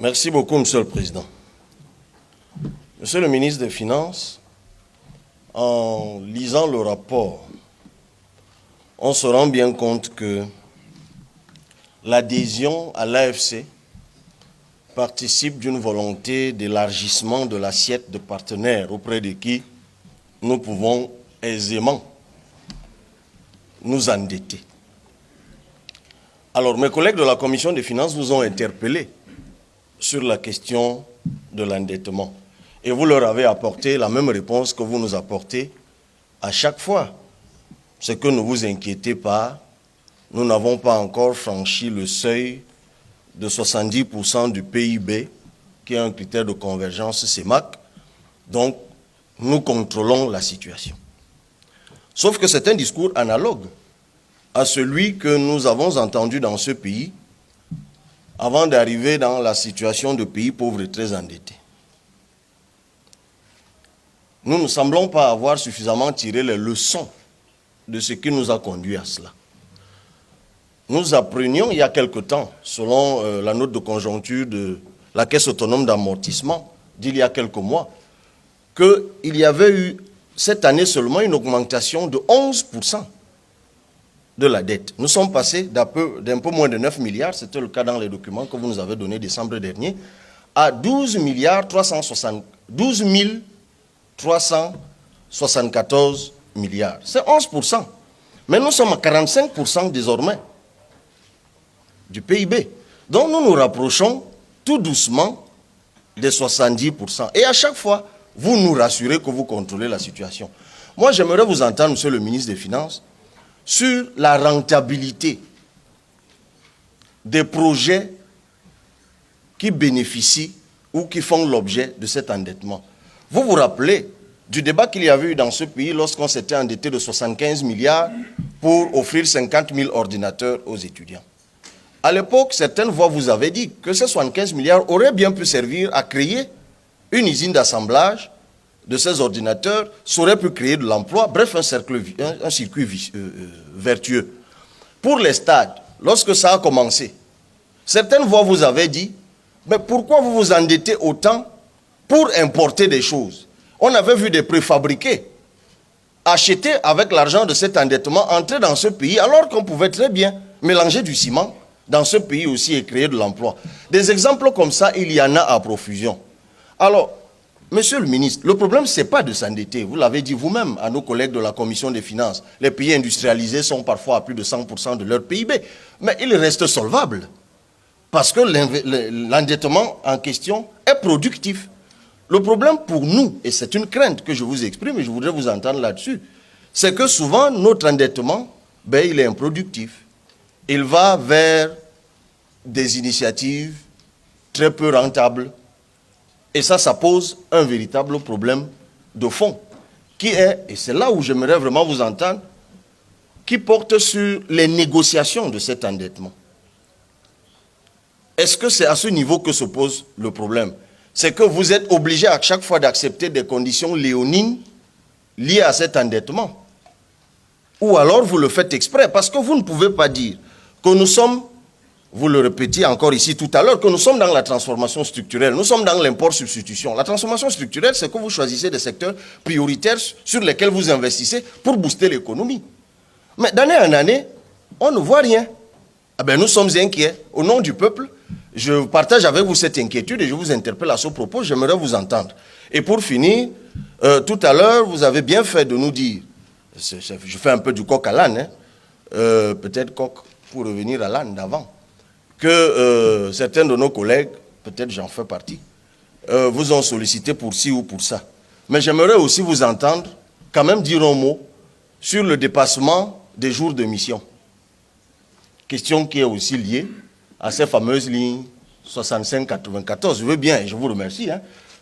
Merci beaucoup, Monsieur le Président. Monsieur le ministre des Finances, en lisant le rapport, on se rend bien compte que l'adhésion à l'AFC participe d'une volonté d'élargissement de l'assiette de partenaires auprès de qui nous pouvons aisément nous endetter. Alors, mes collègues de la Commission des Finances vous ont interpellé sur la question de l'endettement. Et vous leur avez apporté la même réponse que vous nous apportez à chaque fois. C'est que ne vous inquiétez pas, nous n'avons pas encore franchi le seuil de 70% du PIB, qui est un critère de convergence CEMAC. Donc, nous contrôlons la situation. Sauf que c'est un discours analogue à celui que nous avons entendu dans ce pays avant d'arriver dans la situation de pays pauvres et très endettés. Nous ne semblons pas avoir suffisamment tiré les leçons de ce qui nous a conduit à cela. Nous apprenions il y a quelque temps, selon la note de conjoncture de la Caisse autonome d'amortissement d'il y a quelques mois, qu'il y avait eu cette année seulement une augmentation de 11% de la dette. Nous sommes passés d'un peu moins de 9 milliards, c'était le cas dans les documents que vous nous avez donnés décembre dernier, à 12 374 milliards. C'est 11%. Mais nous sommes à 45% désormais du PIB. Donc nous nous rapprochons tout doucement des 70%. Et à chaque fois, vous nous rassurez que vous contrôlez la situation. Moi, j'aimerais vous entendre, Monsieur le ministre des Finances, sur la rentabilité des projets qui bénéficient ou qui font l'objet de cet endettement. Vous vous rappelez du débat qu'il y avait eu dans ce pays lorsqu'on s'était endetté de 75 milliards pour offrir 50 000 ordinateurs aux étudiants. À l'époque, certaines voix vous avaient dit que ces 75 milliards auraient bien pu servir à créer une usine d'assemblage de ces ordinateurs, ça aurait pu créer de l'emploi, bref, un circuit vertueux. Pour les stades, lorsque ça a commencé, certaines voix vous avaient dit, mais pourquoi vous vous endettez autant pour importer des choses? On avait vu des préfabriqués achetés avec l'argent de cet endettement, entrer dans ce pays, alors qu'on pouvait très bien mélanger du ciment dans ce pays aussi et créer de l'emploi. Des exemples comme ça, il y en a à profusion. Alors, Monsieur le ministre, le problème, ce n'est pas de s'endetter. Vous l'avez dit vous-même à nos collègues de la Commission des Finances. Les pays industrialisés sont parfois à plus de 100% de leur PIB. Mais ils restent solvables. Parce que l'endettement en question est productif. Le problème pour nous, et c'est une crainte que je vous exprime, et je voudrais vous entendre là-dessus, c'est que souvent, notre endettement, il est improductif. Il va vers des initiatives très peu rentables. Et ça pose un véritable problème de fond, qui est, et c'est là où j'aimerais vraiment vous entendre, qui porte sur les négociations de cet endettement. Est-ce que c'est à ce niveau que se pose le problème? C'est que vous êtes obligé à chaque fois d'accepter des conditions léonines liées à cet endettement. Ou alors vous le faites exprès, parce que vous ne pouvez pas dire que nous sommes, vous le répétiez encore ici tout à l'heure, que nous sommes dans la transformation structurelle, nous sommes dans l'import-substitution. La transformation structurelle, c'est que vous choisissez des secteurs prioritaires sur lesquels vous investissez pour booster l'économie. Mais d'année en année, on ne voit rien. Nous sommes inquiets. Au nom du peuple, je partage avec vous cette inquiétude et je vous interpelle à ce propos, j'aimerais vous entendre. Et pour finir, tout à l'heure, vous avez bien fait de nous dire, je fais un peu du coq à l'âne, peut-être coq pour revenir à l'âne d'avant, que certains de nos collègues, peut-être j'en fais partie, vous ont sollicité pour ci ou pour ça. Mais j'aimerais aussi vous entendre quand même dire un mot sur le dépassement des jours de mission. Question qui est aussi liée à ces fameuses lignes 65-94. Je veux bien, et je vous remercie,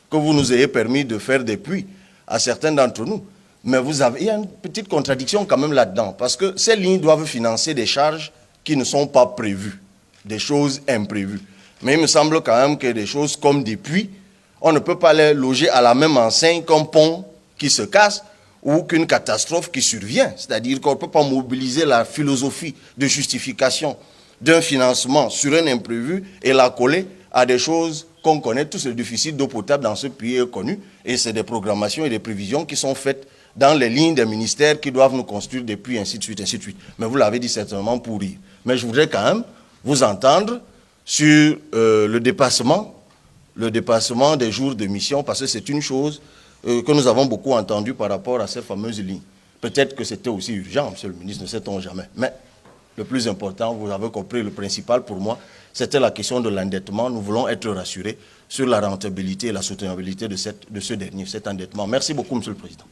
que vous nous ayez permis de faire des puits à certains d'entre nous. Mais il y a une petite contradiction quand même là-dedans, parce que ces lignes doivent financer des charges qui ne sont pas prévues, des choses imprévues. Mais il me semble quand même que des choses comme des puits, on ne peut pas les loger à la même enseigne qu'un pont qui se casse ou qu'une catastrophe qui survient. C'est-à-dire qu'on ne peut pas mobiliser la philosophie de justification d'un financement sur un imprévu et la coller à des choses qu'on connaît tous. Le déficit d'eau potable dans ce pays est connu et c'est des programmations et des prévisions qui sont faites dans les lignes des ministères qui doivent nous construire des puits, ainsi de suite, ainsi de suite. Mais vous l'avez dit certainement pour rire. Mais je voudrais quand même vous entendre sur le dépassement des jours de mission, parce que c'est une chose que nous avons beaucoup entendue par rapport à ces fameuses lignes. Peut-être que c'était aussi urgent, monsieur le ministre, ne sait-on jamais. Mais le plus important, vous avez compris, le principal pour moi, c'était la question de l'endettement. Nous voulons être rassurés sur la rentabilité et la soutenabilité de ce dernier, cet endettement. Merci beaucoup, monsieur le président.